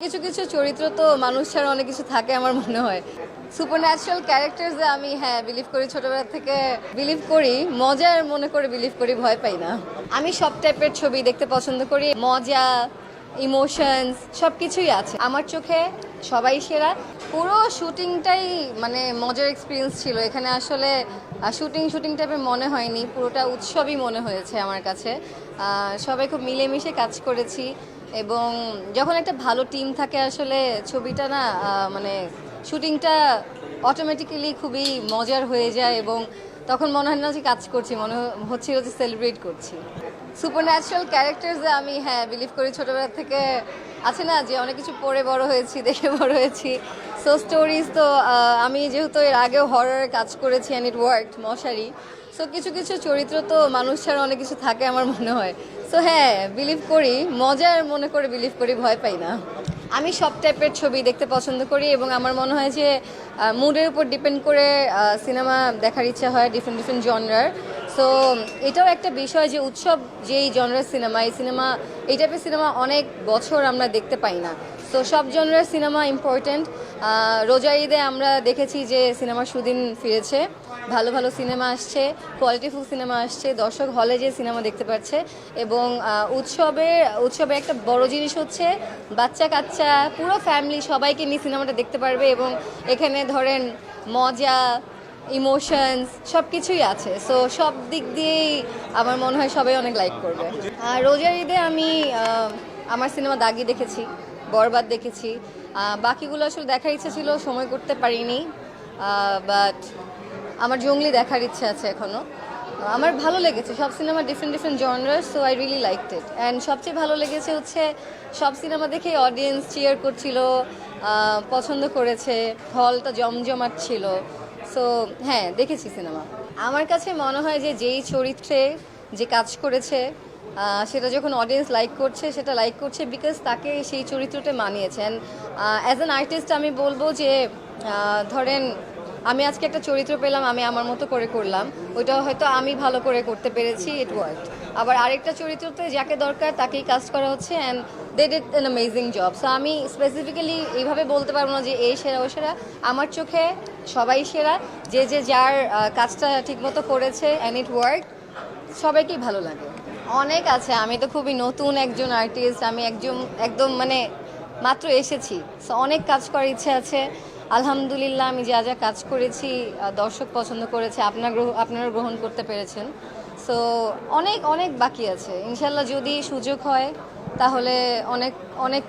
কিছু কিছু চরিত্র তো মানুষ ছাড়া অনেক কিছু থাকে আমার মনে হয়। সুপারন্যাচারাল ক্যারেক্টার্সে আমি বিলিভ করি, ছোটবেলা থেকে বিলিভ করি, মজার মনে করে বিলিভ করি, ভয় পাই না। আমি সব টাইপের ছবি দেখতে পছন্দ করি, মজা, ইমোশনস সব কিছুই আছে আমার চোখে। সবাই সেরা। পুরো শুটিংটাই মানে মজার এক্সপিরিয়েন্স ছিল। এখানে আসলে শুটিং শুটিং টাইপের মনে হয়নি, পুরোটা উৎসবই মনে হয়েছে আমার কাছে। সবাই খুব মিলেমিশে কাজ করেছি এবং যখন একটা ভালো টিম থাকে আসলে ছবিটা না মানে শুটিংটা অটোমেটিক্যালি খুবই মজার হয়ে যায় এবং তখন মনে হয় না যে কাজ করছি, মনে হচ্ছিল যে সেলিব্রেট করছি। সুপারন্যাচারাল ক্যারেক্টার্সে আমি বিলিভ করি, ছোটবেলা থেকে আছে না যে অনেক কিছু পড়ে বড় হয়েছি, দেখে বড় হয়েছি। সো স্টোরিজ তো আমি যেহেতু এর আগেও হররের কাজ করেছি অ্যান্ড ইট ওয়ার্কড, মশারি। সো কিছু কিছু চরিত্র তো মানুষ ছাড়া অনেক কিছু থাকে আমার মনে হয়। সো বিলিভ করি, মজার মনে করে বিলিভ করি, ভয় পাই না। আমি সব টাইপের ছবি দেখতে পছন্দ করি এবং আমার মনে হয় যে মুডের উপর ডিপেন্ড করে সিনেমা দেখার ইচ্ছা হয়, ডিফারেন্ট ডিফারেন্ট জনরার। সো এটাও একটা বিষয় যে উৎসব যেই জনরার সিনেমা, এই টাইপের সিনেমা অনেক বছর আমরা দেখতে পাই না। সো সব জনরার সিনেমা ইম্পর্ট্যান্ট। রোজা ঈদে আমরা দেখেছি যে সিনেমার সুদিন ফিরেছে, ভালো ভালো সিনেমা আসছে, কোয়ালিটিফুল সিনেমা আসছে, দর্শক হলে যে সিনেমা দেখতে পাচ্ছে। এবং উৎসবের একটা বড় জিনিস হচ্ছে বাচ্চা কাচ্চা পুরো ফ্যামিলি সবাইকে নিয়ে সিনেমাটা দেখতে পারবে এবং এখানে ধরেন মজা, ইমোশনস সব কিছুই আছে। সো সব দিক দিয়েই আমার মনে হয় সবাই অনেক লাইক করবে। রোজার ঈদে আমি আমার সিনেমা দাগি দেখেছি, বরবাদ দেখেছি। বাকিগুলো আসলে দেখার ইচ্ছা ছিল, সময় করতে পারিনি। বাট আমার জঙ্গলি দেখার ইচ্ছা আছে এখনও। আমার ভালো লেগেছে সব সিনেমা, ডিফারেন্ট ডিফারেন্ট জনরার। So I really liked it. And সবচেয়ে ভালো লেগেছে হচ্ছে সব সিনেমা দেখেই অডিয়েন্স চিয়ার করছিল, পছন্দ করেছে, হলটা জমজমাট ছিল। সো দেখেছি সিনেমা। আমার কাছে মনে হয় যে যেই চরিত্রে যে কাজ করেছে সেটা যখন অডিয়েন্স লাইক করছে, সেটা লাইক করছে বিকজ তাকে সেই চরিত্রটা মানিয়েছে। অ্যান্ড অ্যাজ অ্যান আর্টিস্ট আমি বলবো যে ধরেন আমি আজকে একটা চরিত্র পেলাম, আমি আমার মতো করে করলাম, ওইটা হয়তো আমি ভালো করে করতে পেরেছি, ইট ওয়ার্কড। আবার আরেকটা চরিত্রতে যাকে দরকার তাকেই কাজ করা হচ্ছে and they did an amazing job. So আমি স্পেসিফিক্যালি এইভাবে বলতে পারবো না যে এই সেরা ও সেরা। আমার চোখে সবাই সেরা, যে যে যার কাজটা ঠিকমতো করেছে অ্যান্ড ইট ওয়ার্ক, সবাইকেই ভালো লাগে। অনেক আছে, আমি তো খুবই নতুন একজন আর্টিস্ট, আমি একদম মানে মাত্র এসেছি। সো অনেক কাজ করার ইচ্ছে আছে। আলহামদুলিল্লাহ আমি যা যা কাজ করেছি দর্শক পছন্দ করেছে, আপনারা গ্রহণ করতে পেরেছেন। সো অনেক অনেক বাকি আছে। ইনশাল্লাহ যদি সুযোগ হয় তাহলে অনেক অনেক